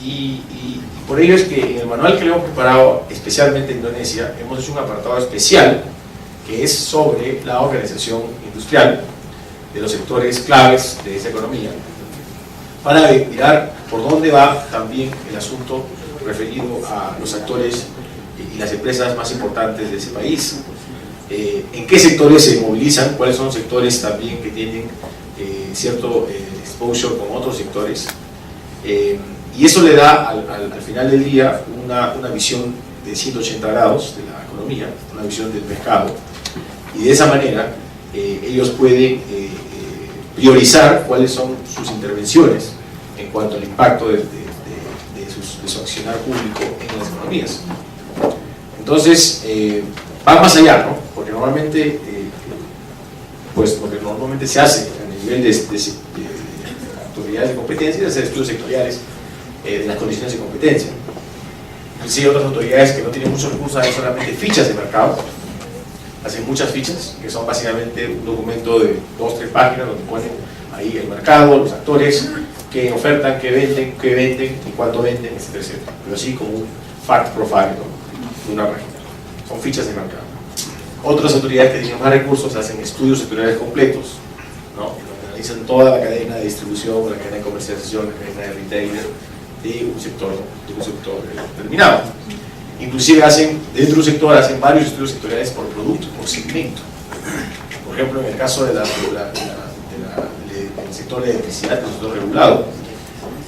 y por ello es que en el manual que le hemos preparado, especialmente en Indonesia, hemos hecho un apartado especial que es sobre la organización industrial de los sectores claves de esa economía, para mirar por dónde va también el asunto referido a los actores y las empresas más importantes de ese país, en qué sectores se movilizan, cuáles son los sectores también que tienen cierto exposure con otros sectores, y eso le da al final del día una visión de 180 grados de la economía, una visión del mercado, y de esa manera ellos pueden priorizar cuáles son sus intervenciones en cuanto al impacto de su accionar público en las economías. Entonces, va más allá, ¿no? Porque normalmente, lo que normalmente se hace a nivel de autoridades de competencia es hacer estudios sectoriales de las condiciones de competencia. Inclusive otras autoridades que no tienen muchos recursos hacen solamente fichas de mercado, hacen muchas fichas, que son básicamente un documento de 2 o 3 páginas donde ponen ahí el mercado, los actores, qué ofertan, qué venden y cuánto venden, etcétera, etcétera. Pero así como un fact profile, ¿no?, de una página. Son fichas de mercado. Otras autoridades que tienen más recursos hacen estudios sectoriales completos, ¿no?, donde analizan toda la cadena de distribución, la cadena de comercialización, la cadena de retailer de un sector determinado. Inclusive dentro de un sector hacen varios estudios sectoriales por producto, por segmento. Por ejemplo, en el caso del sector de electricidad, que es un sector regulado,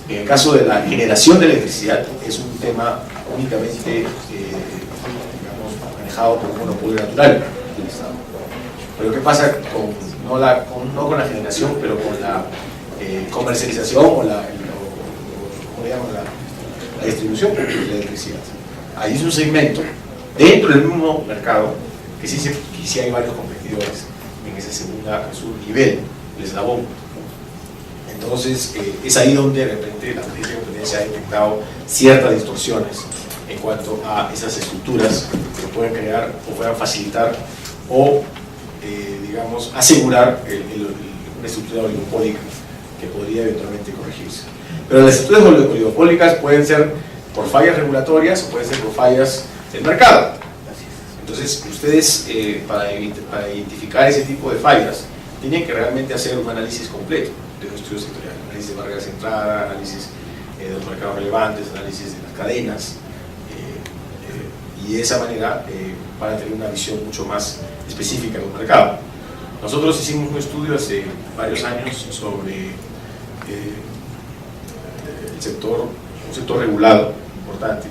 en el caso de la generación de electricidad, es un tema únicamente manejado por un monopolio natural del Estado. Pero ¿qué pasa no con la generación, pero con la comercialización o la distribución de la electricidad? Ahí es un segmento dentro del mismo mercado que sí hay varios competidores en ese segundo nivel, el eslabón. Entonces, es ahí donde de repente la política de competencia ha detectado ciertas distorsiones en cuanto a esas estructuras que pueden crear o puedan facilitar o, digamos, asegurar una estructura oligopólica que podría eventualmente corregirse. Pero las estructuras oligopólicas pueden ser por fallas regulatorias o pueden ser por fallas del mercado. Entonces, ustedes, para identificar ese tipo de fallas, tienen que realmente hacer un análisis completo de los estudios sectoriales, análisis de barreras de entrada, análisis de los mercados relevantes, análisis de las cadenas, y de esa manera van a tener una visión mucho más específica de un mercado. Nosotros hicimos un estudio hace varios años sobre un sector regulado importante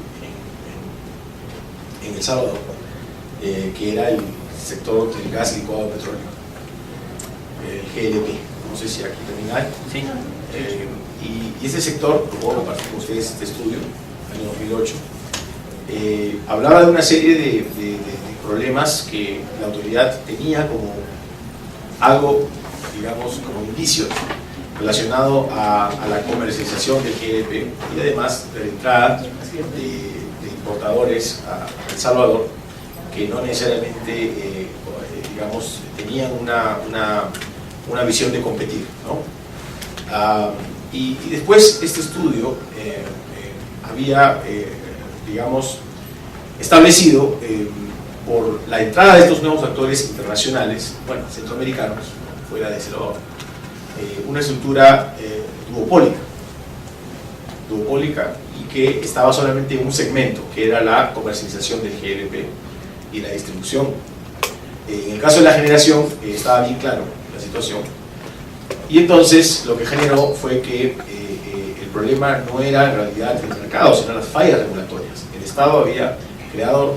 en El Salvador, que era el sector del gas licuado de petróleo, el GLP. No sé si aquí también hay. Sí. Y ese sector, luego compartí con ustedes este estudio, año 2008, hablaba de una serie de problemas que la autoridad tenía como algo, digamos, como indicios relacionado a la comercialización del GLP y además de la entrada de importadores a El Salvador que no necesariamente, digamos, tenían una visión de competir, ¿no? Y después este estudio había, digamos, establecido por la entrada de estos nuevos actores internacionales, bueno, centroamericanos, fuera de El Salvador, una estructura duopólica y que estaba solamente en un segmento, que era la comercialización del GLP y la distribución. En el caso de la generación estaba bien claro la situación, y entonces lo que generó fue que el problema no era en realidad el mercado, sino las fallas regulatorias. El Estado había creado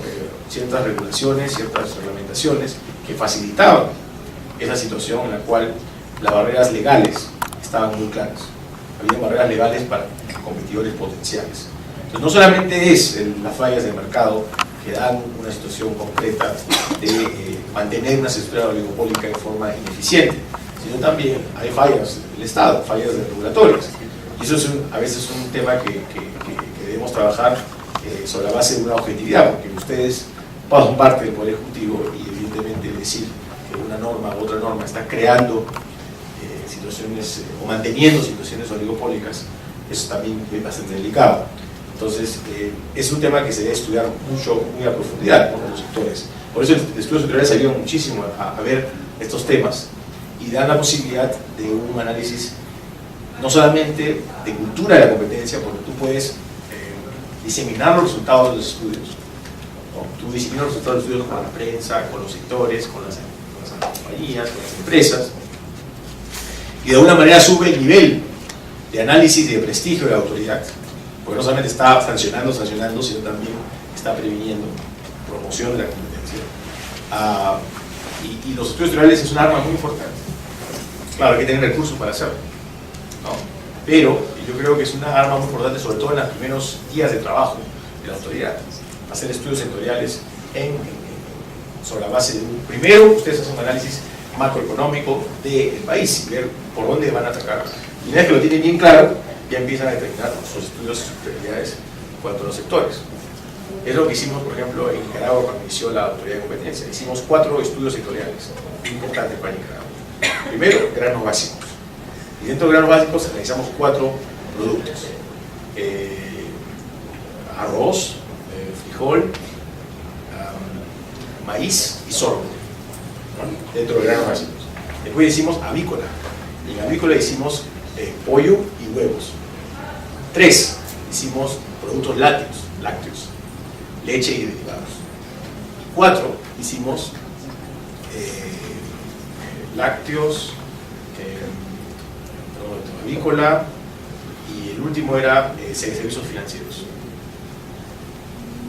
ciertas regulaciones, ciertas reglamentaciones que facilitaban esa situación en la cual las barreras legales estaban muy claras. Había barreras legales para competidores potenciales. Entonces, no solamente es las fallas del mercado que dan una situación concreta de mantener una estructura oligopólica de forma ineficiente, sino también hay fallas del Estado, fallas regulatorias. Y eso es a veces un tema que debemos trabajar sobre la base de una objetividad, porque ustedes son parte del Poder Ejecutivo y evidentemente decir que una norma u otra norma está creando situaciones o manteniendo situaciones oligopólicas eso también es bastante delicado. Entonces, es un tema que se debe estudiar mucho, muy a profundidad con los sectores. Por eso los estudios sectoriales ayudan muchísimo a ver estos temas y dan la posibilidad de un análisis no solamente de cultura de la competencia, porque tú puedes diseminar los resultados de los estudios, ¿no? Tú diseminas los resultados de los estudios con la prensa, con los sectores, con las compañías, con las empresas, y de alguna manera sube el nivel de análisis y de prestigio de la autoridad, porque no solamente está sancionando, sino también está previniendo promoción de la competencia. Y los estudios sectoriales es un arma muy importante. Claro, hay que tener recursos para hacerlo, ¿no? Pero yo creo que es una arma muy importante, sobre todo en los primeros días de trabajo de la autoridad, hacer estudios sectoriales sobre la base de primero ustedes hacen un análisis macroeconómico del país y ver por dónde van a atacar. Y una vez que lo tienen bien claro, ya empiezan a determinar sus estudios y prioridades en cuanto a los sectores. Es lo que hicimos, por ejemplo, en Nicaragua cuando inició la autoridad de competencia. Hicimos 4 estudios sectoriales importantes para Nicaragua. Primero, granos básicos. Y dentro de granos básicos analizamos 4 productos. Arroz, frijol, maíz y sorgo, ¿no? Dentro de granos básicos. Después hicimos avícola. Y en avícola hicimos pollo y huevos. 3, hicimos productos lácteos, leche y derivados. 4, hicimos lácteos, avícola, y el último era servicios financieros.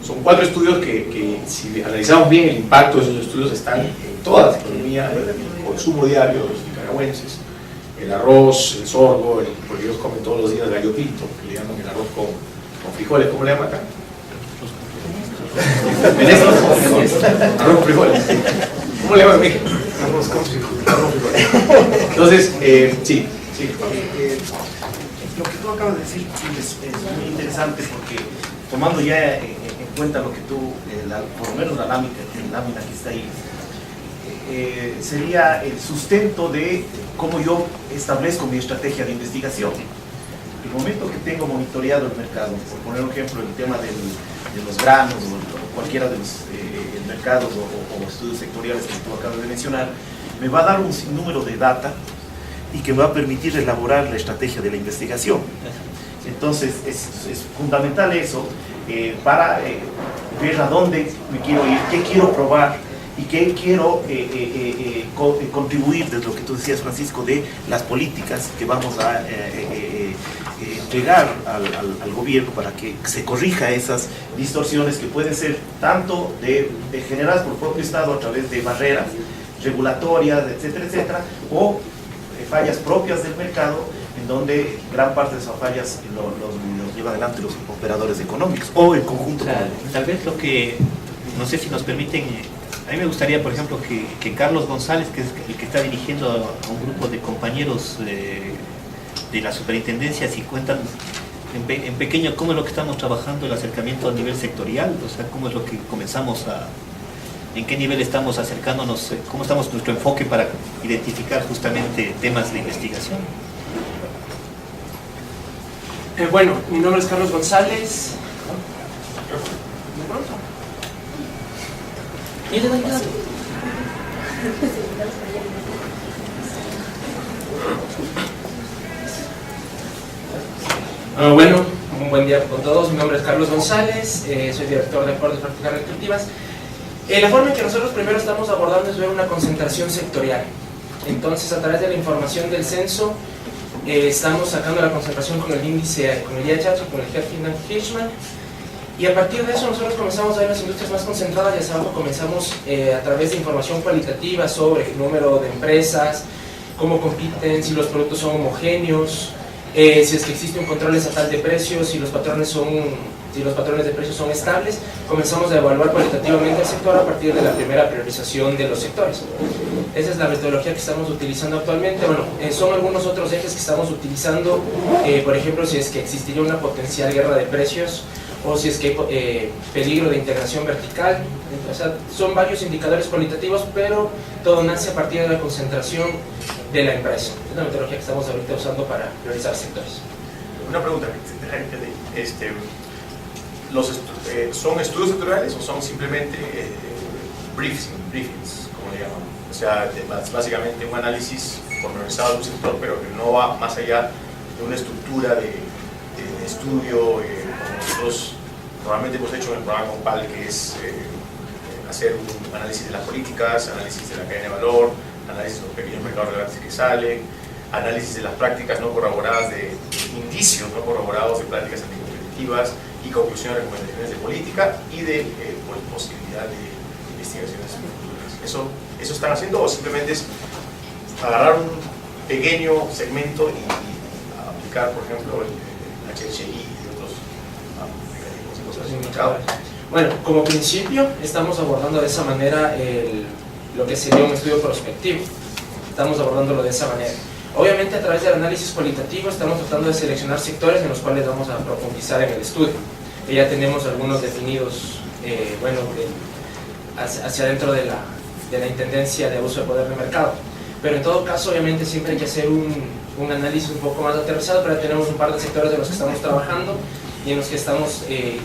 Son 4 estudios que si analizamos bien el impacto de esos estudios están en toda la economía, en el consumo diario de los nicaragüenses, el arroz, el sorgo, porque ellos comen todos los días gallo pinto, que le llaman el arroz con frijoles. ¿Cómo le llaman acá? Arroz con frijoles. ¿Cómo le llaman en México? Arroz con frijoles. Entonces, sí. Lo que tú acabas de decir es muy interesante, porque tomando ya en cuenta lo que tú, por lo menos la lámina que está ahí, sería el sustento de cómo yo establezco mi estrategia de investigación. El momento que tengo monitoreado el mercado, por poner un ejemplo, el tema de los granos o cualquiera de los mercados o estudios sectoriales que tú acabas de mencionar, me va a dar un sinnúmero de data y que me va a permitir elaborar la estrategia de la investigación. Entonces es fundamental eso para ver a dónde me quiero ir, qué quiero probar y qué quiero contribuir, desde lo que tú decías, Francisco, de las políticas que vamos a entregar al gobierno para que se corrija esas distorsiones que pueden ser tanto generadas por el propio Estado a través de barreras regulatorias, etcétera, o fallas propias del mercado, en donde gran parte de esas fallas los lleva adelante los operadores económicos o el conjunto. Tal vez lo que, no sé si nos permiten, a mí me gustaría, por ejemplo, que Carlos González, que es el que está dirigiendo a un grupo de compañeros de la superintendencia, si cuentan en pequeño cómo es lo que estamos trabajando, el acercamiento a nivel sectorial, o sea, cómo es lo que comenzamos en qué nivel estamos acercándonos, cómo estamos nuestro enfoque para identificar justamente temas de investigación. Bueno, mi nombre es Carlos González. Bueno, un buen día con todos. Mi nombre es Carlos González, soy director de acuerdos y prácticas restrictivas. La forma en que nosotros primero estamos abordando es ver una concentración sectorial. Entonces, a través de la información del censo, estamos sacando la concentración con el índice, con el IHH, con el Herfindahl-Hirschman, y a partir de eso nosotros comenzamos a ver las industrias más concentradas, y hacia abajo comenzamos a través de información cualitativa sobre el número de empresas, cómo compiten, si los productos son homogéneos, si es que existe un control estatal de precios, si los patrones de precios son estables. Comenzamos a evaluar cualitativamente el sector a partir de la primera priorización de los sectores. Esa es la metodología que estamos utilizando actualmente. Bueno, son algunos otros ejes que estamos utilizando, por ejemplo, si es que existiría una potencial guerra de precios, o si es que hay peligro de integración vertical. O sea, son varios indicadores cualitativos, pero todo nace a partir de la concentración de la empresa. Es la metodología que estamos ahorita usando para priorizar sectores. Una pregunta, ¿son estudios sectoriales o son simplemente briefings, como le llaman? O sea, básicamente un análisis pormenorizado de un sector, pero que no va más allá de una estructura de estudio, como nosotros normalmente hemos hecho en el programa COMPAL, que es hacer un análisis de las políticas, análisis de la cadena de valor, análisis de los pequeños mercados relevantes que salen, análisis de las prácticas no corroboradas, de indicios no corroborados de prácticas anticompetitivas y conclusiones, recomendaciones de política y de posibilidad de investigaciones futuras. ¿Eso están haciendo o simplemente es agarrar un pequeño segmento y aplicar, por ejemplo, el HHI y otros mecanismos y cosas así? Bueno, como principio estamos abordando de esa manera lo que sería un estudio prospectivo. Estamos abordándolo de esa manera. Obviamente a través del análisis cualitativo estamos tratando de seleccionar sectores en los cuales vamos a profundizar en el estudio. Que ya tenemos algunos definidos, hacia dentro de la Intendencia de Abuso de Poder de Mercado. Pero en todo caso, obviamente siempre hay que hacer un análisis un poco más aterrizado, pero tenemos un par de sectores de los que estamos trabajando y en los que estamos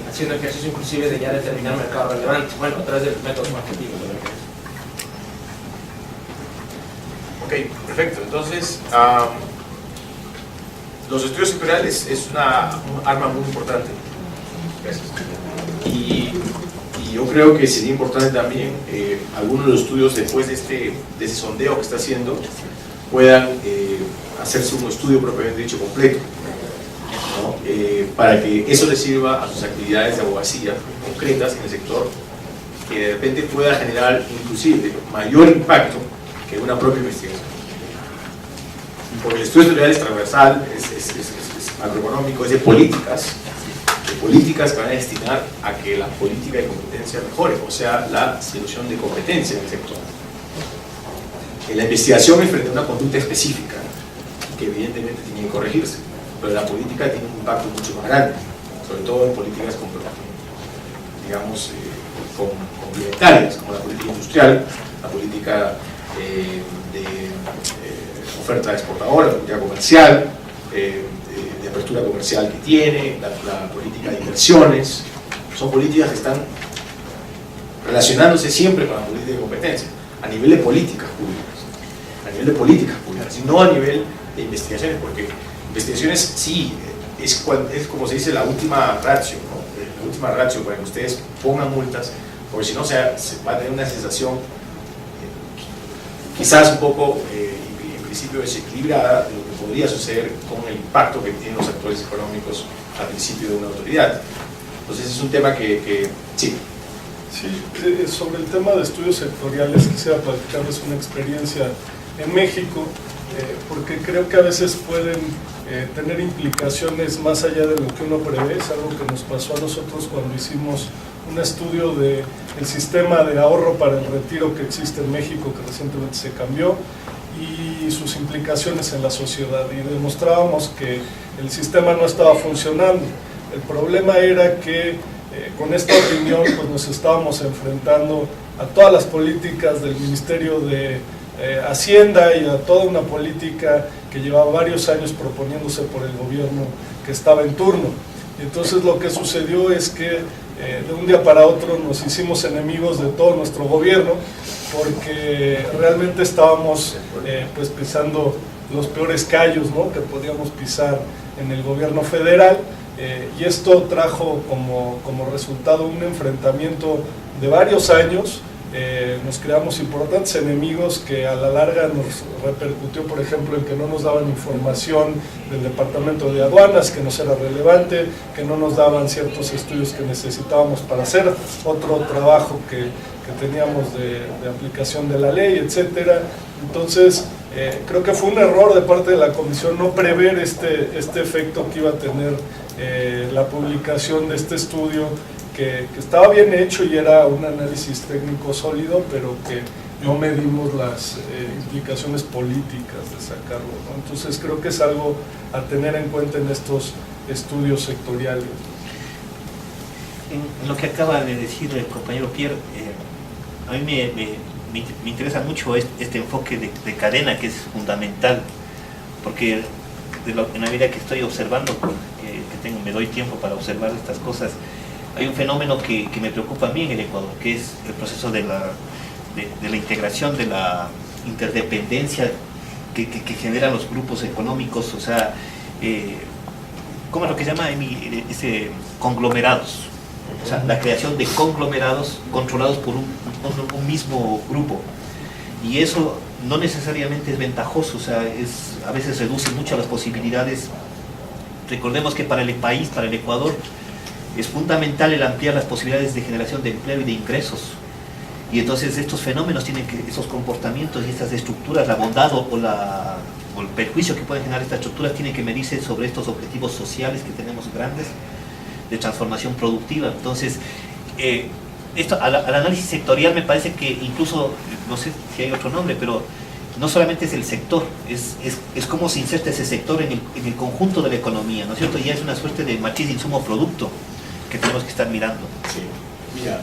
haciendo ejercicio inclusive de ya determinar mercado relevante, bueno, a través del método cuantitativo. Ok, perfecto. Entonces, los estudios sectoriales es un arma muy importante. Gracias. Y yo creo que sería importante también algunos de los estudios después de ese sondeo que está haciendo puedan hacerse un estudio propiamente dicho completo, ¿no? Para que eso le sirva a sus actividades de abogacía concretas en el sector, que de repente pueda generar inclusive mayor impacto que una propia investigación. Porque el estudio sectorial es transversal, es macroeconómico, es de políticas que van a destinar a que la política de competencia mejore, o sea, la solución de competencia en el sector. La investigación es frente a una conducta específica, que evidentemente tiene que corregirse, pero la política tiene un impacto mucho más grande, sobre todo en políticas complementarias, como la política industrial, la política de oferta exportadora, la política comercial, de apertura comercial que tiene, la política de inversiones. Son políticas que están relacionándose siempre con la política de competencia, a nivel de políticas públicas, y no a nivel de investigaciones, porque investigaciones sí, es como se dice la última ratio, ¿no? La última ratio para que ustedes pongan multas, porque si no se va a tener una sensación quizás un poco en principio desequilibrada de lo que podría suceder con el impacto que tienen los actores económicos al principio de una autoridad. Entonces es un tema que sí. Sí, sobre el tema de estudios sectoriales quisiera platicarles una experiencia en México, porque creo que a veces pueden tener implicaciones más allá de lo que uno prevé. Es algo que nos pasó a nosotros cuando hicimos un estudio del sistema de ahorro para el retiro que existe en México, que recientemente se cambió, y sus implicaciones en la sociedad, y demostrábamos que el sistema no estaba funcionando. El problema era que con esta opinión pues nos estábamos enfrentando a todas las políticas del Ministerio de Hacienda y a toda una política que llevaba varios años proponiéndose por el gobierno que estaba en turno. Entonces lo que sucedió es que de un día para otro nos hicimos enemigos de todo nuestro gobierno, porque realmente estábamos pues pisando los peores callos, ¿no?, que podíamos pisar en el gobierno federal, y esto trajo como resultado un enfrentamiento de varios años. Nos creamos importantes enemigos que a la larga nos repercutió, por ejemplo, en que no nos daban información del Departamento de Aduanas, que nos era relevante, que no nos daban ciertos estudios que necesitábamos para hacer otro trabajo que teníamos de aplicación de la ley, etcétera. Entonces, creo que fue un error de parte de la Comisión no prever este efecto que iba a tener la publicación de este estudio, que estaba bien hecho y era un análisis técnico sólido, pero que no medimos las implicaciones políticas de sacarlo, ¿no? Entonces creo que es algo a tener en cuenta en estos estudios sectoriales. En lo que acaba de decir el compañero Pierre, a mí me interesa mucho este enfoque de cadena, que es fundamental, porque en la medida que estoy observando me doy tiempo para observar estas cosas, hay un fenómeno que me preocupa a mí en el Ecuador, que es el proceso de la integración, de la interdependencia que generan los grupos económicos, o sea, ¿cómo es lo que se llama ese conglomerados? O sea, la creación de conglomerados controlados por un mismo grupo. Y eso no necesariamente es ventajoso, o sea, a veces reduce mucho las posibilidades. Recordemos que para el país, para el Ecuador, es fundamental el ampliar las posibilidades de generación de empleo y de ingresos. Y entonces estos fenómenos esos comportamientos y estas estructuras, la bondad o el perjuicio que pueden generar estas estructuras tienen que medirse sobre estos objetivos sociales que tenemos grandes de transformación productiva. Entonces, esto al análisis sectorial me parece que incluso, no sé si hay otro nombre, pero no solamente es el sector, es cómo se inserta ese sector en el conjunto de la economía, ¿no es cierto? Ya es una suerte de matriz de insumo producto que tenemos que estar mirando. Sí, mira,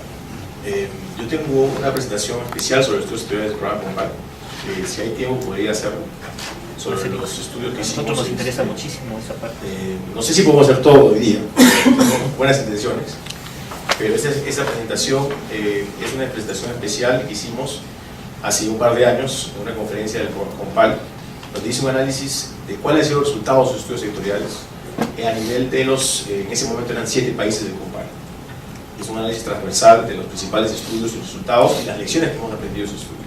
yo tengo una presentación especial sobre estudios sectoriales del programa Compal, que si hay tiempo podría hacerlo, sobre los estudios que hicimos. A nosotros nos interesa muchísimo esa parte. No sé si podemos hacer todo hoy día, tenemos buenas intenciones, pero esa presentación es una presentación especial que hicimos hace un par de años en una conferencia del Compal, donde hice un análisis de cuáles han sido los resultados de los estudios sectoriales a nivel de en ese momento eran 7 países del Compal. Es un análisis transversal de los principales estudios, sus resultados y las lecciones que hemos aprendido de esos estudios.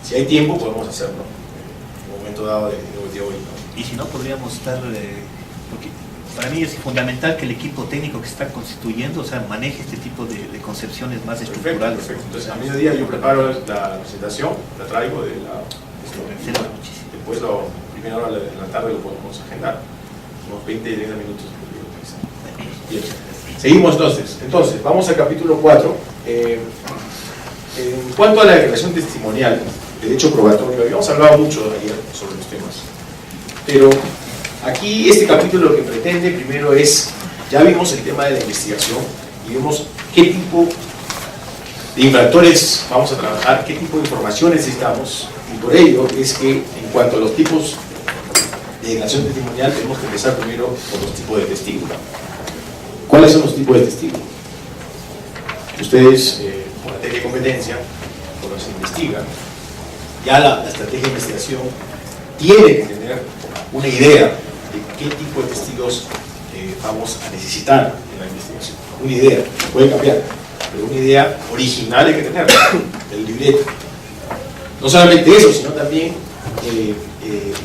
Si hay tiempo podemos hacerlo en un momento dado de hoy, ¿no? Y si no, podríamos estar, porque para mí es fundamental que el equipo técnico que se está constituyendo, o sea, maneje este tipo de concepciones más estructurales. Perfecto. Entonces, a mediodía yo preparo la presentación, la traigo después primera hora de la tarde lo podemos agendar, unos 20 minutos. Bien. Seguimos entonces, vamos al capítulo 4. En cuanto a la declaración testimonial, de derecho probatorio, habíamos hablado mucho ayer sobre los temas, pero aquí este capítulo lo que pretende primero es, ya vimos el tema de la investigación y vimos qué tipo de infractores vamos a trabajar, qué tipo de información necesitamos, y por ello es que en cuanto a los tipos de declaración testimonial tenemos que empezar primero por los tipos de testigos. ¿Cuáles son los tipos de testigos? Ustedes, por materia de competencia, cuando se investiga, ya la estrategia de investigación tiene que tener una idea de qué tipo de testigos vamos a necesitar en la investigación. Una idea, puede cambiar, pero una idea original hay que tener, el libreto. No solamente eso, sino también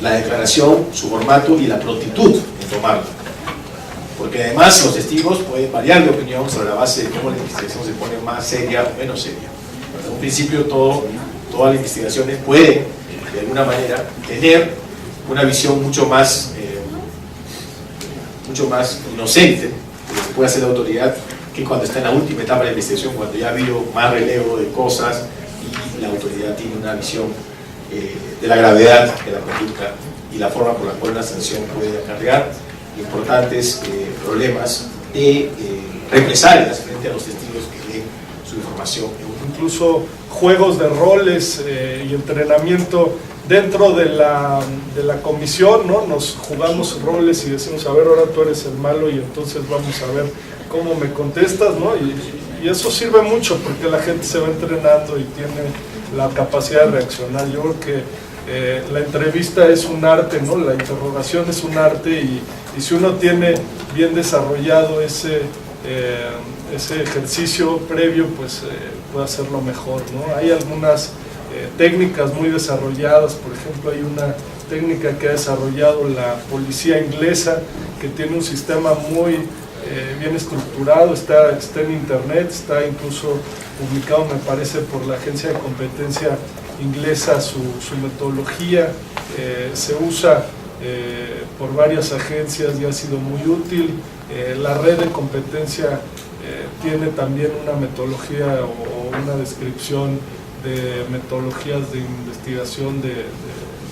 la declaración, su formato y la prontitud en tomarla. Porque además los testigos pueden variar de opinión sobre la base de cómo la investigación se pone más seria o menos seria. En un principio todas las investigaciones pueden, de alguna manera, tener una visión mucho más inocente de lo que puede hacer la autoridad que cuando está en la última etapa de la investigación, cuando ya ha habido más relevo de cosas y la autoridad tiene una visión de la gravedad de la conducta y la forma por la cual una sanción puede acarrear importantes problemas de represalias frente a los testigos que den su información. Incluso juegos de roles y entrenamiento dentro de la comisión, ¿no? Nos jugamos roles y decimos, a ver, ahora tú eres el malo y entonces vamos a ver cómo me contestas, ¿no? Y eso sirve mucho porque la gente se va entrenando y tiene la capacidad de reaccionar. Yo creo que la entrevista es un arte, ¿no? La interrogación es un arte y si uno tiene bien desarrollado ese ejercicio previo, pues puede hacerlo mejor, ¿no? Hay algunas técnicas muy desarrolladas, por ejemplo, hay una técnica que ha desarrollado la policía inglesa que tiene un sistema muy bien estructurado, está en internet, está incluso publicado, me parece, por la agencia de competencia inglesa, su metodología se usa por varias agencias y ha sido muy útil. La red de competencia tiene también una metodología o una descripción de metodologías de investigación de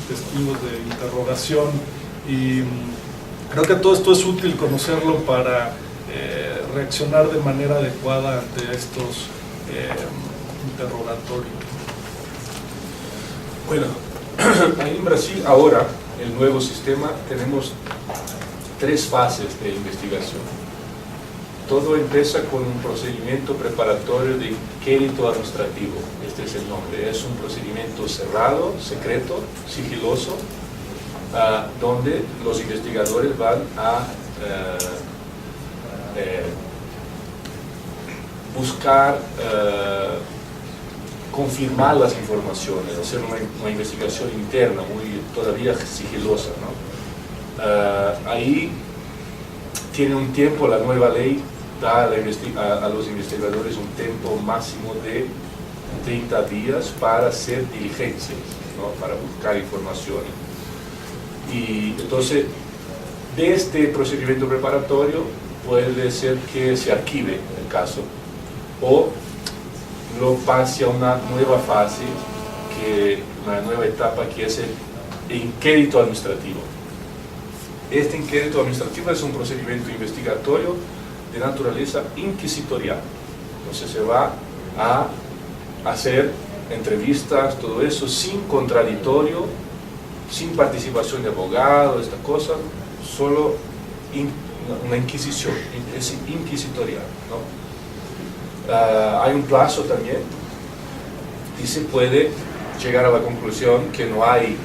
testigos, de interrogación, y creo que todo esto es útil conocerlo para reaccionar de manera adecuada ante estos interrogatorios. Bueno, ahí en Brasil ahora, el nuevo sistema, tenemos 3 fases de investigación. Todo empieza con un procedimiento preparatorio de inquérito administrativo. Este es el nombre. Es un procedimiento cerrado, secreto, sigiloso, donde los investigadores van a buscar confirmar las informaciones, hacer una investigación interna todavía sigilosa, ¿no? Ahí tiene un tiempo, la nueva ley da a los investigadores un tiempo máximo de 30 días para hacer diligencias, ¿no? Para buscar informaciones. Y entonces, de este procedimiento preparatorio puede ser que se archive el caso o lo pase a una nueva fase, una nueva etapa que es el inquérito administrativo. Este inquérito administrativo es un procedimiento investigatorio de naturaleza inquisitorial. Entonces se va a hacer entrevistas, todo eso sin contradictorio, sin participación de abogado, esta cosa, solo una inquisición, es inquisitorial, ¿no? Hay un plazo también y se puede llegar a la conclusión que no hay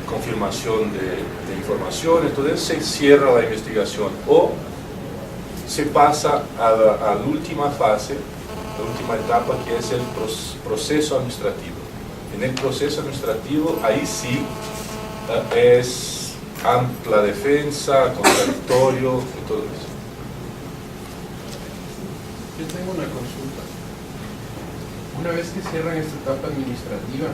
confirmación de información, entonces se cierra la investigación o se pasa a la última fase, la última etapa, que es el proceso administrativo. En el proceso administrativo, ahí sí es amplia defensa, contradictorio y todo eso. Yo tengo una consulta. Una vez que cierran esta etapa administrativa,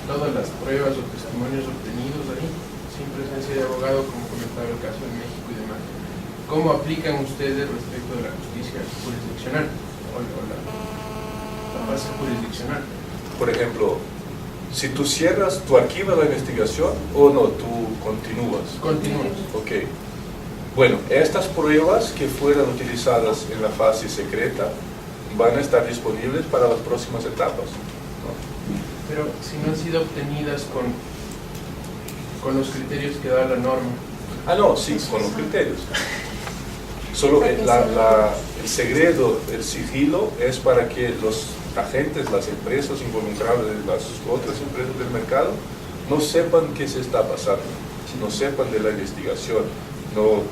todas las pruebas o testimonios obtenidos ahí, sin presencia de abogado, como comentaba el caso de México y demás, ¿cómo aplican ustedes respecto de la justicia jurisdiccional o la fase jurisdiccional? Por ejemplo, si tú cierras, ¿tú archivas la investigación o no? ¿Tú continúas? Continúas. Ok. Bueno, estas pruebas que fueran utilizadas en la fase secreta van a estar disponibles para las próximas etapas, ¿no? Pero si no han sido obtenidas con los criterios que da la norma. Ah, no, sí, con los criterios. Solo el segredo, el sigilo, es para que los agentes, las empresas involucradas, las otras empresas del mercado, no sepan qué se está pasando, no sepan de la investigación. No,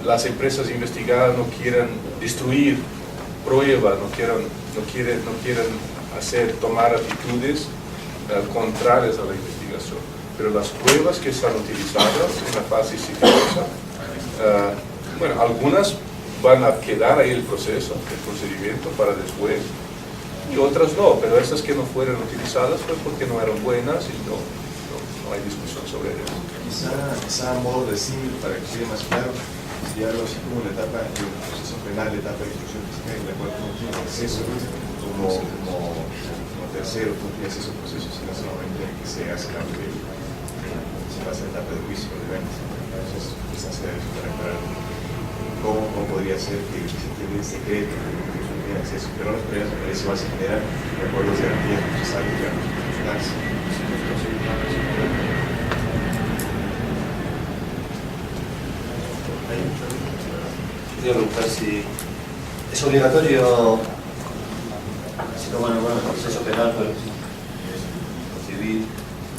las empresas investigadas no quieran destruir pruebas, no quieren tomar actitudes contrarias a la investigación. Pero las pruebas que están utilizadas en la fase sigilosa, bueno, algunas van a quedar ahí el procedimiento para después, y otras no, pero esas que no fueron utilizadas fue porque no eran buenas y no hay discusión sobre ellas. Quizá a modo de símil, para que quede más claro, sería algo así como la etapa del proceso penal, la etapa de instrucción fiscal, en la cual uno tiene acceso como tercero, tú tienes acceso al proceso, sino solamente en que se hace la se pasa la etapa de juicio de ventas. Entonces, quizás sea eso para aclarar cómo podría ser que se tiene secreto, que uno tiene acceso, pero las pruebas me parece más en general, de acuerdo a las garantías procesales, digamos, constitucionales. Quería preguntar si es obligatorio, bueno, el proceso penal, pero el civil,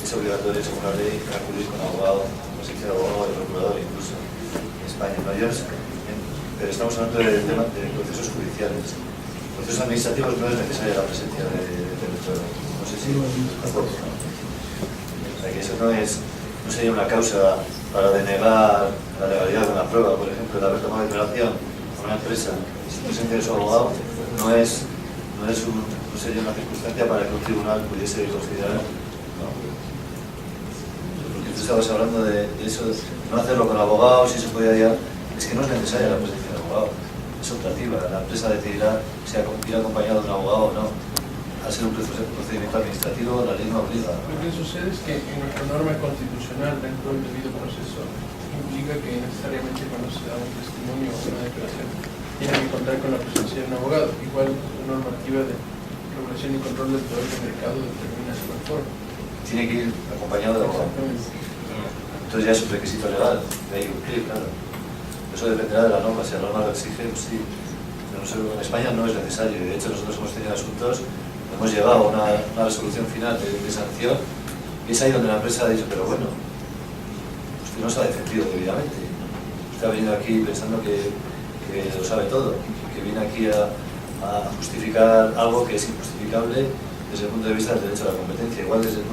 es obligatorio según la ley acudir con abogado, como se dice abogado, de procurador, incluso en España, ¿no? Pero estamos hablando de procesos judiciales. En procesos administrativos no es necesaria la presencia del electorado. No sé si tampoco, ¿no? O sea, que eso no sería una causa para denegar la legalidad de una prueba, por ejemplo, de haber tomado declaración a una empresa sin presencia de su abogado, no sería una circunstancia para que un tribunal pudiese considerar, ¿no? Porque tú estabas hablando de eso, de no hacerlo con abogados, si se podía ir, es que no es necesaria la presencia de abogado, es optativa, la empresa decidirá si ir acompañado de un abogado o no. Al ser un procedimiento administrativo, la ley no obliga. Lo que sucede es que en nuestra norma constitucional, dentro del debido proceso, implica que necesariamente cuando se da un testimonio o una declaración, tiene que contar con la presencia de un abogado. Igual la normativa de regulación y control del poder del mercado determina su forma. Tiene que ir acompañado de abogado. Entonces ya es un requisito legal, de ahí, claro. eso dependerá de la norma. Si la norma lo exige, pues sí. Pero en España no es necesario. De hecho, nosotros hemos tenido asuntos, hemos llegado a una resolución final de sanción, y es ahí donde la empresa ha dicho, pero bueno, usted no se ha defendido debidamente. Usted ha venido aquí pensando que lo sabe todo, que viene aquí a justificar algo que es injustificable desde el punto de vista del derecho a la competencia. Igual desde su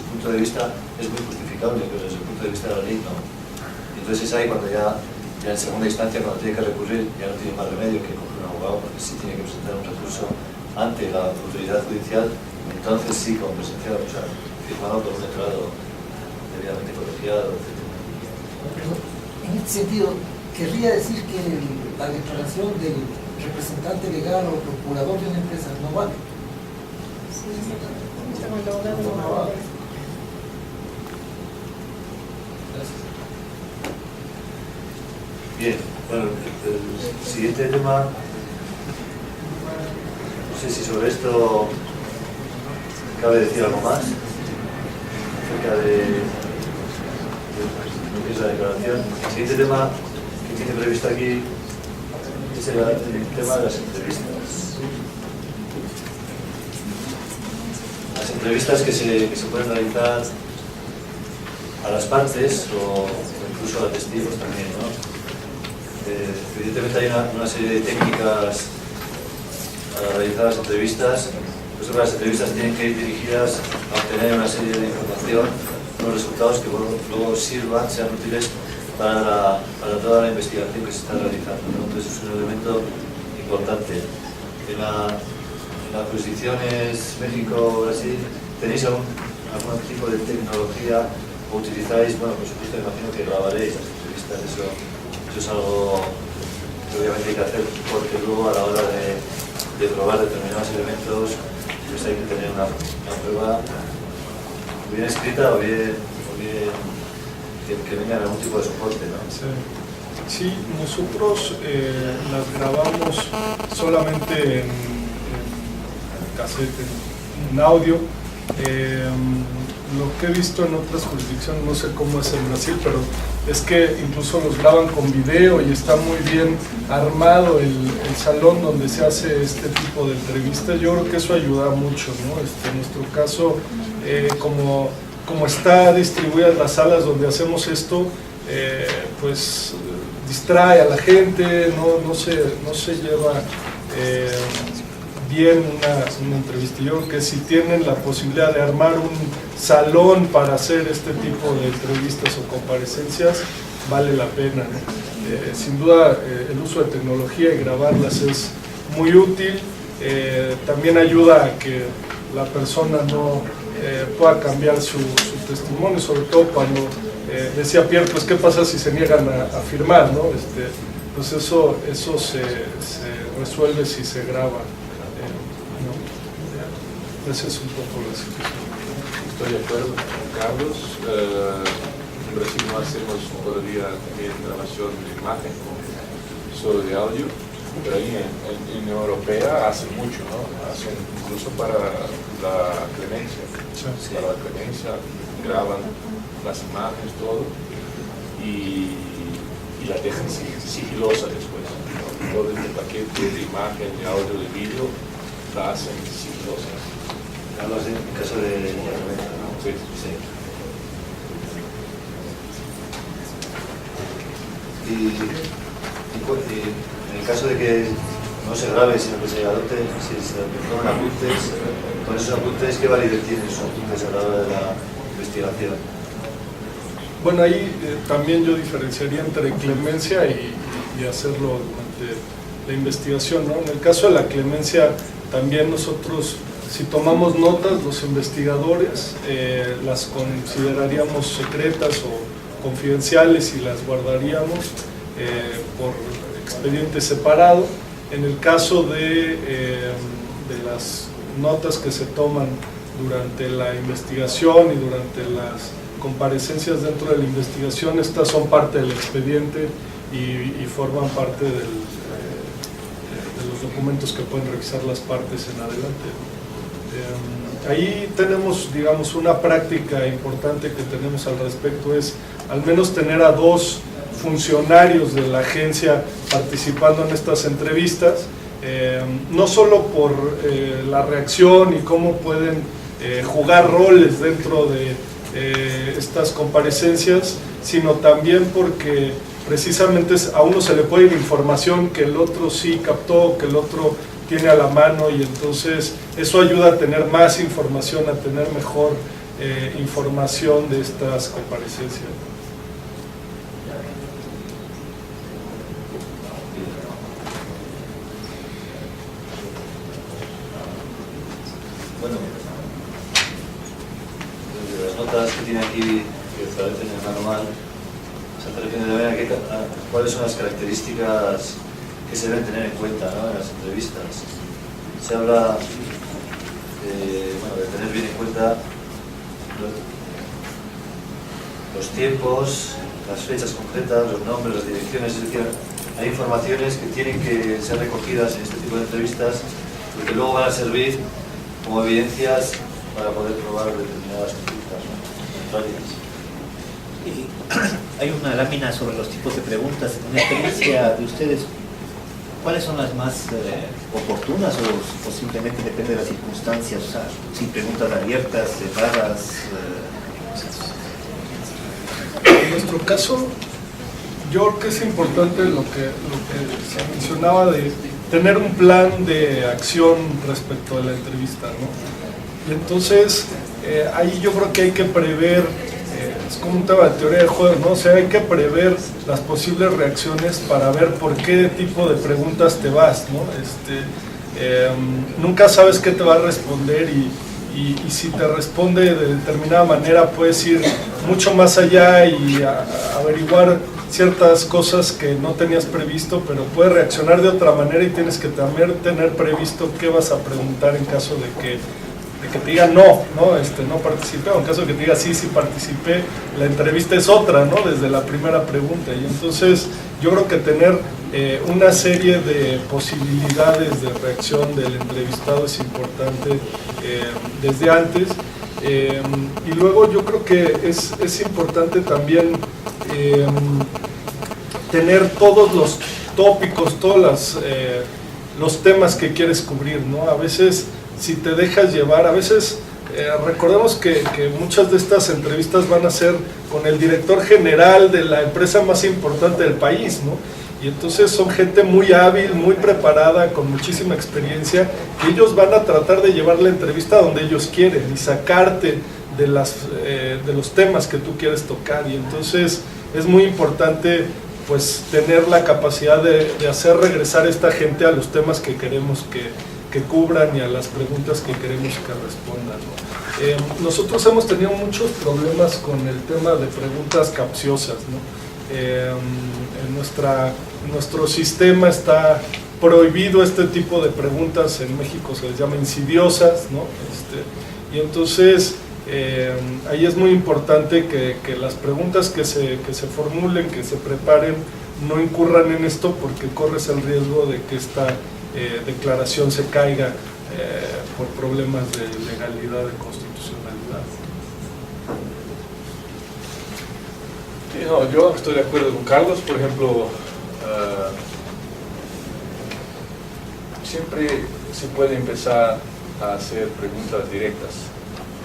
punto de vista es muy justificable, pero desde el punto de vista de la ley no. Y entonces es ahí cuando ya en segunda instancia, cuando tiene que recurrir, ya no tiene más remedio que coger un abogado, porque sí tiene que presentar un recurso ante la autoridad judicial, entonces sí, como presenciado, o sea, firmado por un letrado debidamente colegiado, etc. En este sentido, querría decir que la declaración del representante legal o procurador de una empresa no vale. Sí, como el abogado no vale. Gracias. Bien, bueno, el siguiente tema, no sé si sobre esto cabe decir algo más acerca de lo que es la declaración. El siguiente tema que tiene previsto aquí es el tema de las entrevistas. Las entrevistas que se pueden realizar a las partes o incluso a testigos también, ¿no? Evidentemente hay una serie de técnicas para realizar las entrevistas. Por eso las entrevistas tienen que ir dirigidas a obtener una serie de información, unos resultados que luego sirvan, sean útiles para toda la investigación que se está realizando, ¿no? Entonces es un elemento importante. En las jurisdicciones México-Brasil, ¿tenéis algún tipo de tecnología o utilizáis? Bueno, por supuesto, imagino que grabaréis las entrevistas, eso es algo que obviamente hay que hacer, porque luego a la hora de probar determinados elementos, pues hay que tener una prueba bien escrita o bien que venga en algún tipo de soporte, ¿no? Sí, nosotros las grabamos solamente en cassette, en audio. Lo que he visto en otras jurisdicciones, no sé cómo es en Brasil, pero es que incluso los graban con video y está muy bien armado el salón donde se hace este tipo de entrevistas. Yo creo que eso ayuda mucho, ¿no? En nuestro caso, como está distribuidas las salas donde hacemos esto, pues distrae a la gente, no se lleva bien una entrevista. Yo creo que si tienen la posibilidad de armar un salón para hacer este tipo de entrevistas o comparecencias, vale la pena, ¿no? Sin duda el uso de tecnología y grabarlas es muy útil. También ayuda a que la persona no pueda cambiar su testimonio, sobre todo cuando decía Pierre, pues qué pasa si se niegan a firmar, ¿no? Pues eso se resuelve si se graba, ¿no? Esa es un poco la situación. Estoy de acuerdo con Carlos. En Brasil no hacemos todavía también grabación de imagen, solo de audio, pero ahí en Europea hacen mucho, ¿no? Hacen incluso para la clemencia. Sí. Para la clemencia graban las imágenes, todo, y la dejan sigilosa después, ¿no? Todo este paquete de imagen, de audio, de vídeo, la hacen sigilosa. Carlos, en el caso de la clemencia, ¿no? Sí. Sí. Y en el caso de que no se grabe, sino que se adopte, si se toman apuntes, con esos apuntes, ¿qué validez tienen esos apuntes a la hora de la investigación? Bueno, ahí también yo diferenciaría entre clemencia y hacerlo durante la investigación, ¿no? En el caso de la clemencia, también nosotros, si tomamos notas, los investigadores las consideraríamos secretas o confidenciales y las guardaríamos por expediente separado. En el caso de las notas que se toman durante la investigación y durante las comparecencias dentro de la investigación, estas son parte del expediente y forman parte de los documentos que pueden revisar las partes en adelante. Ahí tenemos, digamos, una práctica importante que tenemos al respecto, es al menos tener a dos funcionarios de la agencia participando en estas entrevistas, no solo por la reacción y cómo pueden jugar roles dentro de estas comparecencias, sino también porque precisamente a uno se le puede ir información que el otro sí captó, que el otro tiene a la mano, y entonces eso ayuda a tener más información, a tener mejor información de estas comparecencias. Bueno, desde las notas que tiene aquí, que aparecen en el manual, se refiere también a cuáles son las características que se deben tener en cuenta, ¿no?, en las entrevistas. Se habla de tener bien en cuenta los tiempos, las fechas concretas, los nombres, las direcciones, es decir, hay informaciones que tienen que ser recogidas en este tipo de entrevistas y que luego van a servir como evidencias para poder probar determinadas conductas, ¿no?, contrarias. Hay una lámina sobre los tipos de preguntas. En la experiencia de ustedes, ¿cuáles son las más oportunas o simplemente depende de las circunstancias? O sea, si preguntas abiertas, cerradas. En nuestro caso, yo creo que es importante lo que se mencionaba de tener un plan de acción respecto a la entrevista, ¿no? Y entonces, ahí yo creo que hay que prever, es como un tema de teoría de juegos, ¿no? O sea, hay que prever las posibles reacciones para ver por qué tipo de preguntas te vas, ¿no? Nunca sabes qué te va a responder y si te responde de determinada manera puedes ir mucho más allá y averiguar ciertas cosas que no tenías previsto, pero puedes reaccionar de otra manera y tienes que también tener previsto qué vas a preguntar en caso de que te diga no participé, o en caso de que te diga sí participé, la entrevista es otra, ¿no?, desde la primera pregunta. Y entonces yo creo que tener una serie de posibilidades de reacción del entrevistado es importante desde antes. Y luego yo creo que es importante también tener todos los tópicos, todos los temas que quieres cubrir, ¿no? A veces, si te dejas llevar, a veces recordemos que muchas de estas entrevistas van a ser con el director general de la empresa más importante del país, ¿no? Y entonces son gente muy hábil, muy preparada, con muchísima experiencia, y ellos van a tratar de llevar la entrevista a donde ellos quieren y sacarte de los temas que tú quieres tocar. Y entonces es muy importante pues tener la capacidad de hacer regresar a esta gente a los temas que queremos que cubran y a las preguntas que queremos que respondan, ¿no? Nosotros hemos tenido muchos problemas con el tema de preguntas capciosas, ¿no? En nuestro sistema está prohibido este tipo de preguntas. En México se les llama insidiosas, ¿no? Y entonces ahí es muy importante que las preguntas que se formulen, que se preparen, no incurran en esto, porque corres el riesgo de que esta declaración se caiga por problemas de legalidad, de constitucionalidad. Sí, no, yo estoy de acuerdo con Carlos. Por ejemplo, siempre se puede empezar a hacer preguntas directas,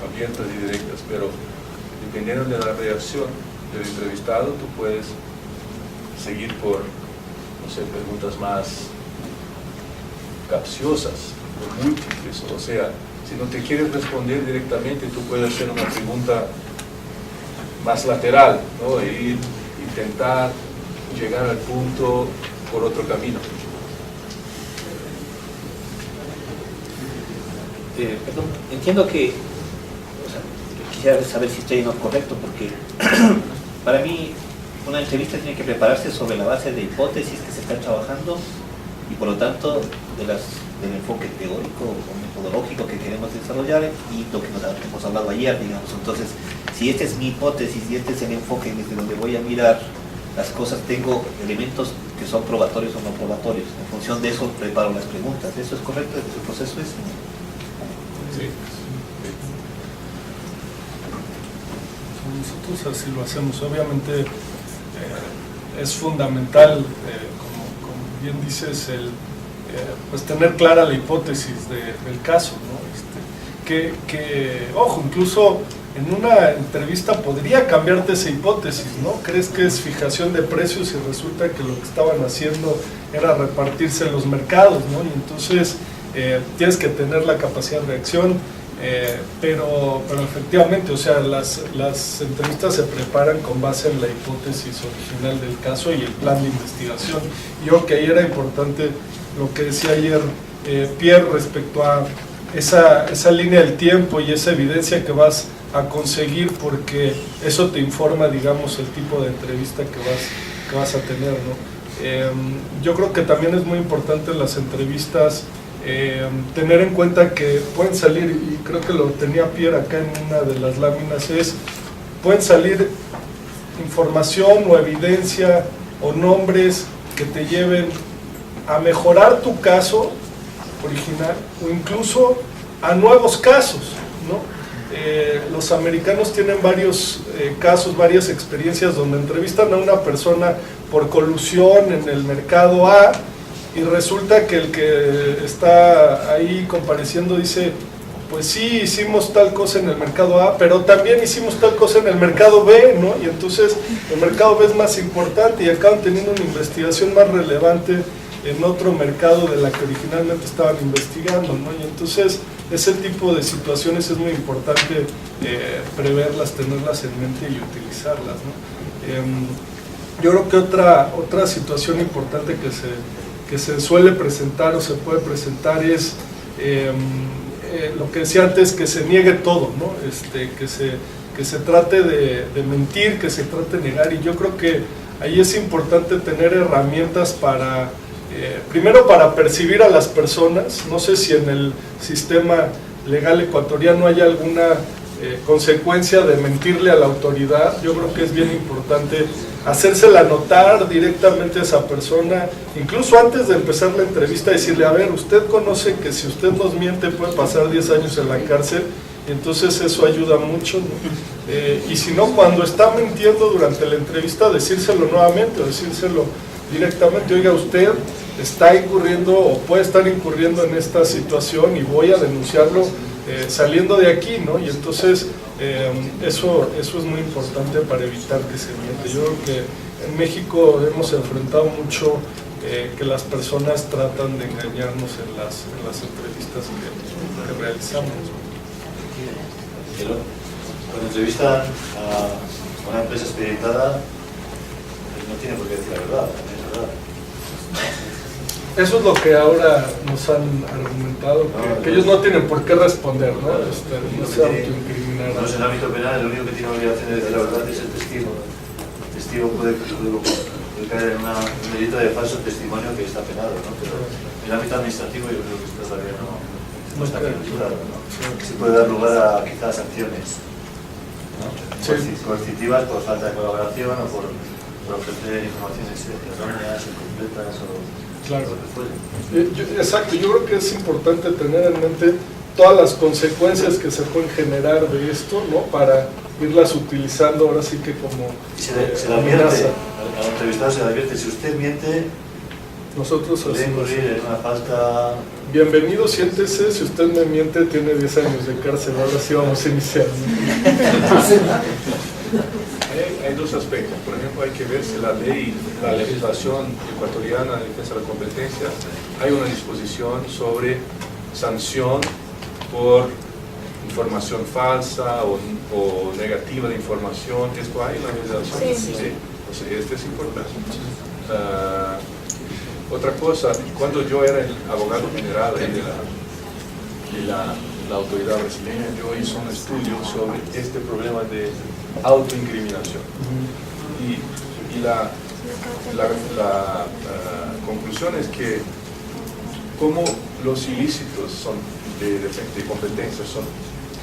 abiertas y directas, pero dependiendo de la reacción del entrevistado, tú puedes seguir por, no sé, preguntas más capciosas o múltiples. O sea, si no te quieres responder directamente, tú puedes hacer una pregunta más lateral, ¿no? E intentar llegar al punto por otro camino. Perdón, entiendo que, quisiera saber si estoy en lo correcto, porque para mí una entrevista tiene que prepararse sobre la base de hipótesis que se está trabajando y por lo tanto del enfoque teórico o metodológico que queremos desarrollar y lo que nos hemos hablado ayer, digamos. Entonces, si esta es mi hipótesis y este es el enfoque desde donde voy a mirar las cosas, tengo elementos que son probatorios o no probatorios. En función de eso preparo las preguntas. ¿Eso es correcto? ¿El proceso es? Sí. Nosotros así lo hacemos. Obviamente es fundamental, como bien dices, pues tener clara la hipótesis del caso, ¿no? Ojo, incluso en una entrevista podría cambiarte esa hipótesis, ¿no? Crees que es fijación de precios y resulta que lo que estaban haciendo era repartirse en los mercados, ¿no? Y entonces tienes que tener la capacidad de reacción, pero efectivamente, o sea, las entrevistas se preparan con base en la hipótesis original del caso y el plan de investigación. Y yo creo que ahí era importante lo que decía ayer Pierre respecto a esa línea del tiempo y esa evidencia que vas a conseguir, porque eso te informa, digamos, el tipo de entrevista que vas a tener, ¿no? Yo creo que también es muy importante en las entrevistas tener en cuenta que pueden salir, y creo que lo tenía Pierre acá en una de las láminas, pueden salir información o evidencia o nombres que te lleven a mejorar tu caso original o incluso a nuevos casos, ¿no? Los americanos tienen varios casos, varias experiencias donde entrevistan a una persona por colusión en el mercado A y resulta que el que está ahí compareciendo dice, pues sí, hicimos tal cosa en el mercado A, pero también hicimos tal cosa en el mercado B, ¿no? Y entonces el mercado B es más importante y acaban teniendo una investigación más relevante en otro mercado de la que originalmente estaban investigando, ¿no? Y entonces ese tipo de situaciones es muy importante preverlas, tenerlas en mente y utilizarlas, ¿no? Yo creo que otra situación importante que se suele presentar o se puede presentar es lo que decía antes, que se niegue todo, ¿no? Que se trate de mentir, que se trate de negar, y yo creo que ahí es importante tener herramientas para primero para percibir a las personas. No sé si en el sistema legal ecuatoriano hay alguna consecuencia de mentirle a la autoridad. Yo creo que es bien importante hacérsela notar directamente a esa persona, incluso antes de empezar la entrevista, decirle, a ver, usted conoce que si usted nos miente puede pasar 10 años en la cárcel, y entonces eso ayuda mucho, ¿no? Y si no, cuando está mintiendo durante la entrevista, decírselo nuevamente o decírselo directamente, oiga, usted está incurriendo o puede estar incurriendo en esta situación y voy a denunciarlo saliendo de aquí, ¿no? Y entonces eso es muy importante para evitar que se miente. Yo creo que en México hemos enfrentado mucho que las personas tratan de engañarnos en las entrevistas que realizamos. Cuando entrevistan a una empresa expeditada, no tiene por qué decir la verdad, es verdad. Eso es lo que ahora nos han argumentado, que ellos no tienen por qué responder, ¿no? No se autoincriminar. No, en el ámbito penal, el único que tiene obligación de decir la verdad es el testigo. El testigo puede caer en un delito de falso testimonio que está penado, ¿no? Pero en el ámbito administrativo yo creo que esto todavía no está claro, ¿no? Sí puede dar lugar a quizás sanciones, ¿no? Coercitivas por falta de colaboración o por ofrecer informaciones erróneas, incompletas o... Claro. Exacto, yo creo que es importante tener en mente todas las consecuencias que se pueden generar de esto, ¿no? Para irlas utilizando ahora sí que como se le advierte, al entrevistado se le advierte, si usted miente, nosotros puede incurrir en una falta... Bienvenido, siéntese, si usted me miente tiene 10 años de cárcel, ahora sí vamos a iniciar, ¿no? Hay dos aspectos. Por ejemplo, hay que ver si la legislación ecuatoriana de defensa de la competencia, hay una disposición sobre sanción por información falsa o negativa de información. ¿Esto hay en la legislación? Sí. O sea, este es importante. Otra cosa, cuando yo era el abogado general de la autoridad brasileña, yo hice un estudio sobre este problema de autoincriminación. Y la conclusión es que como los ilícitos son de competencia son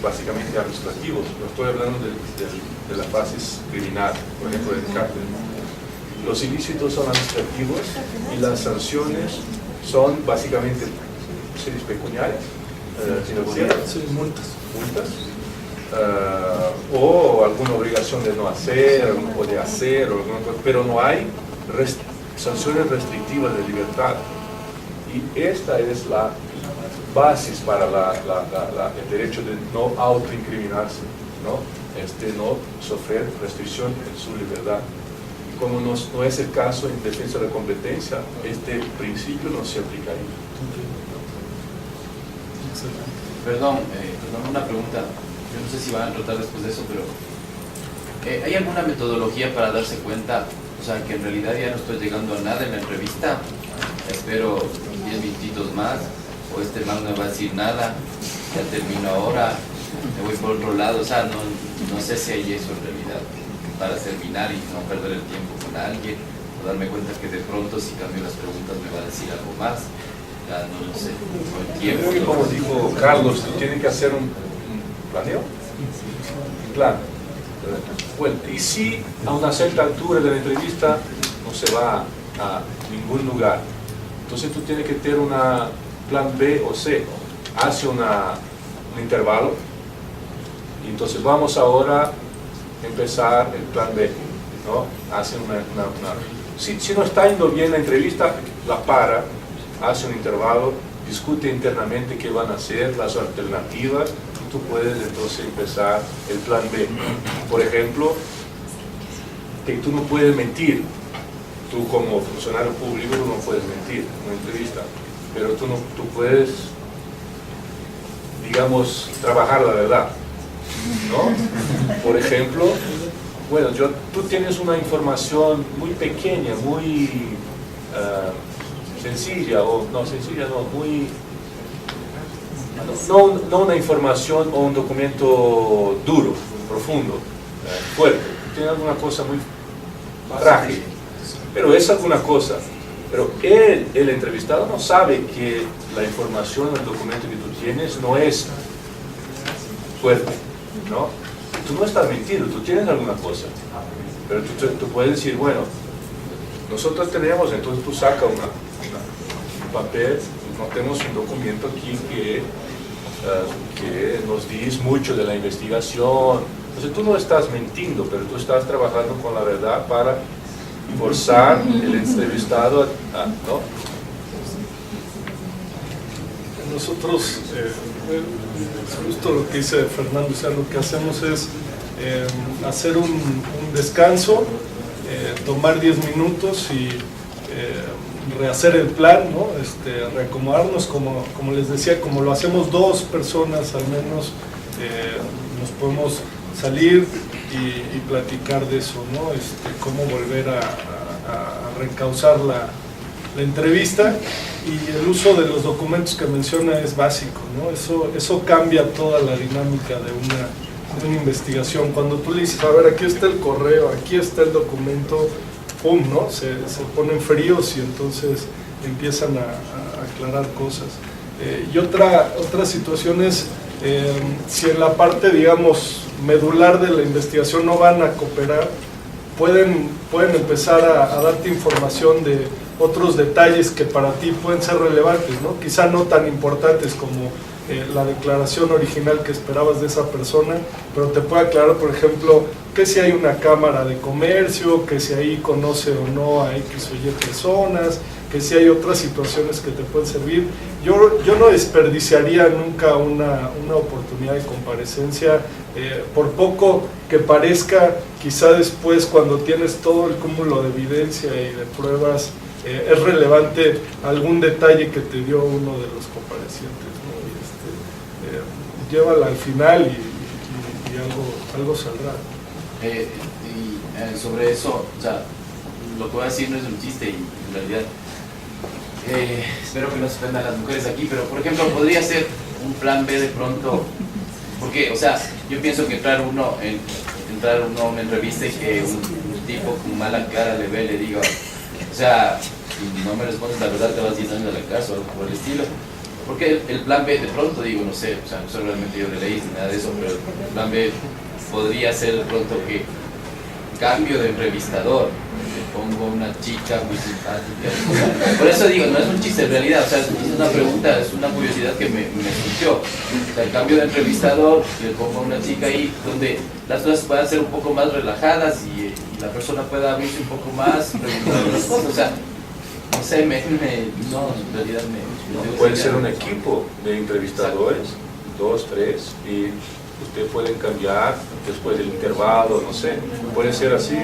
básicamente administrativos, no estoy hablando de la fase criminal, por ejemplo, del cártel. Los ilícitos son administrativos y las sanciones son básicamente series pecuniarias, financieras, multas. O alguna obligación de no hacer o de hacer, pero no hay sanciones restrictivas de libertad. Y esta es la base para el derecho de no autoincriminarse, ¿no? No sufrir restricción en su libertad. Y como no es el caso en defensa de la competencia, este principio no se aplicaría. Perdón, una pregunta. Yo no sé si van a tratar después de eso, pero ¿hay alguna metodología para darse cuenta, o sea, que en realidad ya no estoy llegando a nada en la entrevista? Espero 10 minutitos más, o este man no va a decir nada, ya termino ahora, me voy por otro lado, o sea, no sé si hay eso en realidad para terminar y no perder el tiempo con alguien, o darme cuenta que de pronto si cambio las preguntas me va a decir algo más. Ya no lo sé, con el tiempo. Creo que como dijo Carlos, tienen que hacer un planeo, un plan. Bueno, y si a una cierta altura de la entrevista no se va a ningún lugar, entonces tú tienes que tener una plan B o C. Hace un intervalo y entonces vamos ahora a empezar el plan B, ¿no? Hace si no está yendo bien la entrevista, la para, hace un intervalo, discute internamente qué van a hacer, las alternativas, y tú puedes entonces empezar el plan B. Por ejemplo, que tú no puedes mentir. Tú como funcionario público no puedes mentir en una entrevista, pero tú puedes, digamos, trabajar la verdad, ¿no? Por ejemplo, bueno, tú tienes una información muy pequeña, muy sencilla, o no sencilla, no, muy... No una información o un documento duro, profundo, fuerte. Tiene alguna cosa muy frágil, pero es alguna cosa. Pero el entrevistado no sabe que la información o el documento que tú tienes no es fuerte, ¿no? Tú no estás mintiendo, tú tienes alguna cosa. Pero tú puedes decir, bueno, nosotros tenemos, entonces tú sacas un papel, tenemos un documento aquí que nos dice mucho de la investigación. Entonces tú no estás mintiendo, pero tú estás trabajando con la verdad para forzar el entrevistado ¿no? Nosotros, justo lo que dice Fernando, o sea, lo que hacemos es hacer un descanso, tomar 10 minutos y rehacer el plan, ¿no? Reacomodarnos, como les decía, como lo hacemos dos personas al menos, nos podemos salir y platicar de eso, ¿no? Cómo volver a reencauzar la entrevista, y el uso de los documentos que menciona es básico, ¿no? Eso cambia toda la dinámica de una investigación. Cuando tú le dices, a ver, aquí está el correo, aquí está el documento, pum, ¿no? Se ponen fríos y entonces empiezan a aclarar cosas. Y otra situación es, si en la parte, digamos, medular de la investigación no van a cooperar, pueden empezar a darte información de otros detalles que para ti pueden ser relevantes, ¿no? Quizá no tan importantes como la declaración original que esperabas de esa persona, pero te puede aclarar, por ejemplo, que si hay una cámara de comercio, que si ahí conoce o no a X o Y personas, que si hay otras situaciones que te pueden servir. Yo no desperdiciaría nunca una oportunidad de comparecencia, por poco que parezca, quizá después cuando tienes todo el cúmulo de evidencia y de pruebas, es relevante algún detalle que te dio uno de los comparecientes, ¿no? Llévala al final y algo saldrá. Y sobre eso, o sea, lo que voy a decir no es un chiste, y en realidad espero que no se ofendan las mujeres aquí, pero por ejemplo podría ser un plan B de pronto, porque, o sea, yo pienso que entrar uno a una entrevista y que un tipo con mala cara le ve y le diga, o sea, si no me respondes la verdad te vas 10 años a la cárcel o algo por el estilo. Porque el plan B de pronto, digo, no sé, o sea, no soy realmente yo de leyes ni nada de eso, pero el plan B podría ser de pronto que cambio de entrevistador, le pongo una chica muy simpática. Por eso digo, no es un chiste en realidad, o sea, es una pregunta, es una curiosidad que me surgió. O sea, el cambio de entrevistador, le pongo una chica ahí donde las cosas puedan ser un poco más relajadas y la persona pueda abrirse un poco más, preguntar las cosas, o sea, no sé, no, en realidad puede ser un equipo de entrevistadores, 2, 3, y usted pueden cambiar después del intervalo, no sé, puede ser así,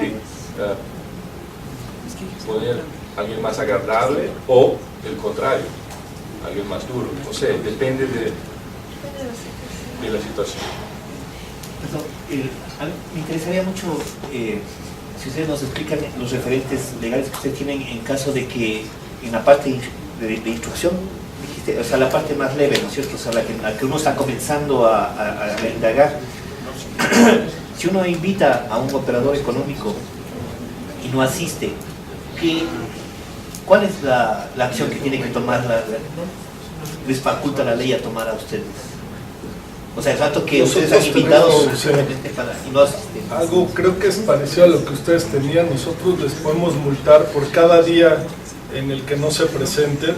poner a alguien más agradable o el contrario, alguien más duro, no sé, depende de la situación. Me interesaría mucho si ustedes nos explican los referentes legales que ustedes tienen en caso de que en la parte de instrucción, dijiste, o sea, la parte más leve, ¿no es cierto? O sea, la que uno está comenzando a indagar. Si uno invita a un operador económico y no asiste, ¿cuál es la acción que tiene que tomar? ¿Les faculta la ley a tomar a ustedes? O sea, el rato que ustedes han invitado y no asisten. Algo creo que es parecido a lo que ustedes tenían. Nosotros les podemos multar por cada día en el que no se presenten,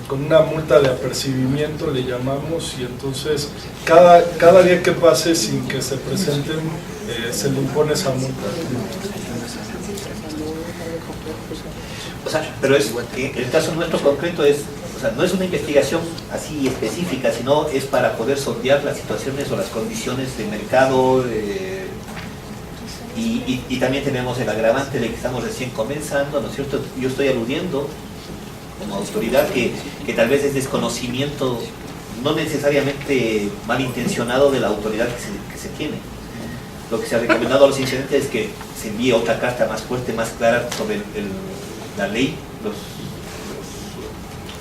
con una multa de apercibimiento le llamamos, y entonces cada día que pase sin que se presenten se le impone esa multa. O sea, pero el caso nuestro concreto es, o sea, no es una investigación así específica, sino es para poder sondear las situaciones o las condiciones de mercado, y también tenemos el agravante de que estamos recién comenzando, ¿no es cierto? Yo estoy aludiendo como autoridad que tal vez es desconocimiento, no necesariamente malintencionado, de la autoridad que se tiene. Lo que se ha recomendado a los incidentes es que se envíe otra carta más fuerte, más clara sobre la ley,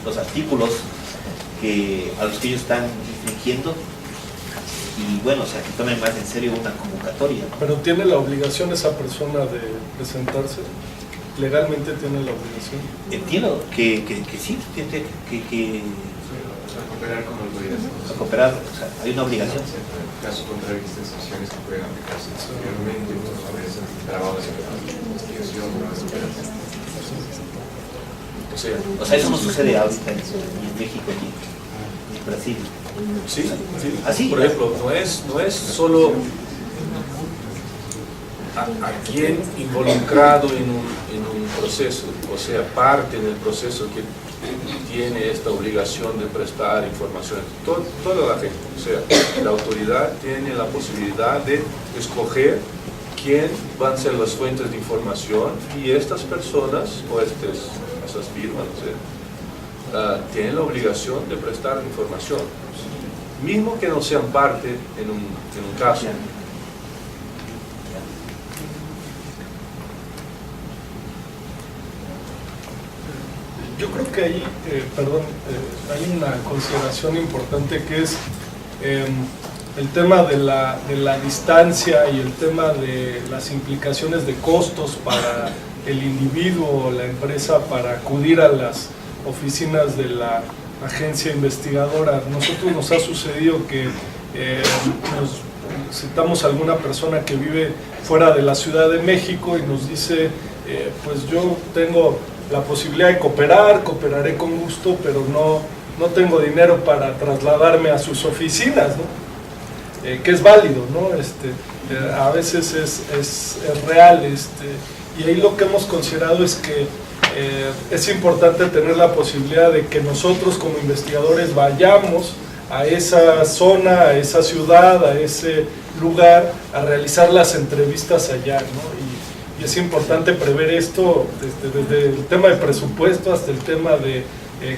los artículos a los que ellos están infringiendo, y bueno, o sea, que tomen más en serio una convocatoria, ¿no? Pero ¿tiene la obligación esa persona de presentarse? ¿Legalmente tiene la obligación? Entiendo que sí, que cooperar con autoridades. Cooperar, o sea, hay una obligación. En caso contrario, existen sanciones que pueden aplicarse posteriormente, a veces trabajos de investigación, o sea, eso no sucede ahorita en México ni en Brasil. Sí, sí. ¿Así? Por ejemplo, no es solo a quien involucrado en un proceso, o sea, parte en el proceso que tiene esta obligación de prestar información, toda la gente, o sea, la autoridad tiene la posibilidad de escoger quién van a ser las fuentes de información, y estas personas o esas firmas, o sea, tienen la obligación de prestar información, mismo que no sean parte en un caso. Yo creo que ahí, hay una consideración importante, que es el tema de la distancia y el tema de las implicaciones de costos para el individuo o la empresa para acudir a las oficinas de la agencia investigadora. Nosotros nos ha sucedido que nos citamos a alguna persona que vive fuera de la Ciudad de México y nos dice, pues yo tengo la posibilidad de cooperaré con gusto, pero no tengo dinero para trasladarme a sus oficinas, ¿no? Que es válido, ¿no? A veces es real, y ahí lo que hemos considerado es que es importante tener la posibilidad de que nosotros como investigadores vayamos a esa zona, a esa ciudad, a ese lugar, a realizar las entrevistas allá, ¿no? Y es importante prever esto desde el tema de presupuesto hasta el tema de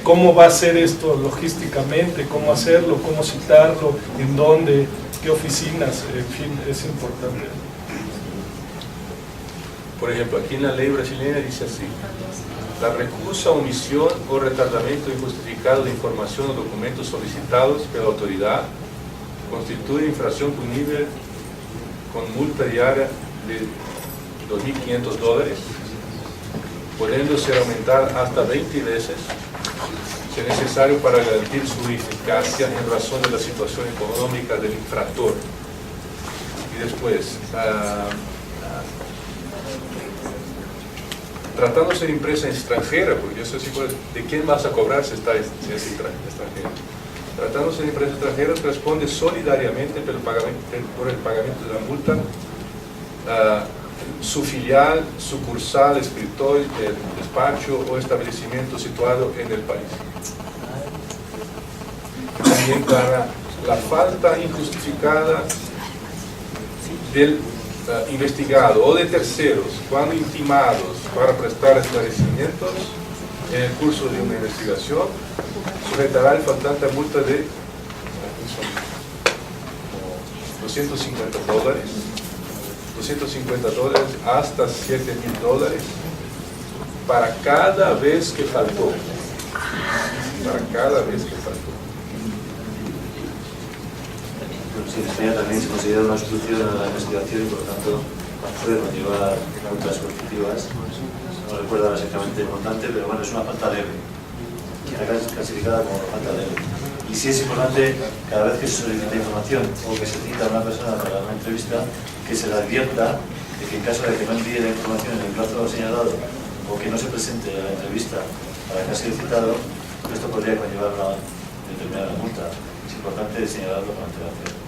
cómo va a ser esto logísticamente, cómo hacerlo, cómo citarlo, en dónde, qué oficinas, en fin, es importante. Por ejemplo, aquí en la ley brasileña dice así: la recusa, omisión o retardamiento injustificado de información o documentos solicitados por la autoridad constituye infracción punible con multa diaria de $2.500, pudiéndose aumentar hasta 20 veces si es necesario para garantir su eficacia en razón de la situación económica del infractor. Y después, tratándose de empresa extranjera, porque yo sé si de quién vas a cobrar si es extranjera. Tratándose de empresa extranjera, responde solidariamente por el pagamento de la multa su filial, sucursal, escritorio, despacho o establecimiento situado en el país. También para la falta injustificada del investigado o de terceros cuando intimados para prestar esclarecimientos en el curso de una investigación, sujetará al faltante a multa de $250, hasta $7.000 para cada vez que faltó. Para cada vez que faltó. Sí, en España también se considera una obstrucción a la investigación y por lo tanto puede conllevar multas coercitivas. No recuerdo exactamente el montante, pero bueno, es una falta leve. Está clasificada como falta leve. Y sí es importante, cada vez que se solicita información o que se cita a una persona para una entrevista, que se le advierta de que en caso de que no envíe la información en el plazo señalado o que no se presente a la entrevista para que ha sido citado, esto podría conllevar una determinada multa. Es importante señalarlo con antelación.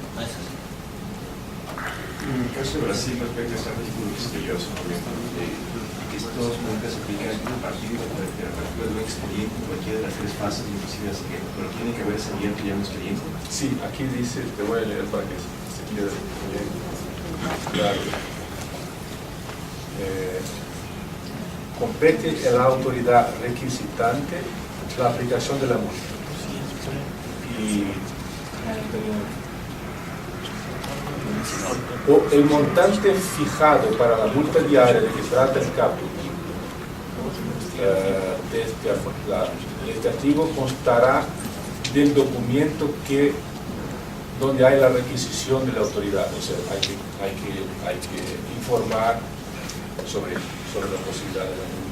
En el caso de Brasil, respecto a ese artículo misterioso, que estos multas se aplican a partir de la apertura de un expediente en cualquiera de las tres fases, inclusive así que, pero tiene que haberse abierto ya un expediente. Sí, aquí dice, te voy a leer para que se quede bien claro. Compete a la autoridad requisitante la aplicación de la multa. Y o el montante fijado para la multa diaria de que trata el caput de este artículo constará del documento donde hay la requisición de la autoridad. O sea, hay que informar sobre la posibilidad de la multa.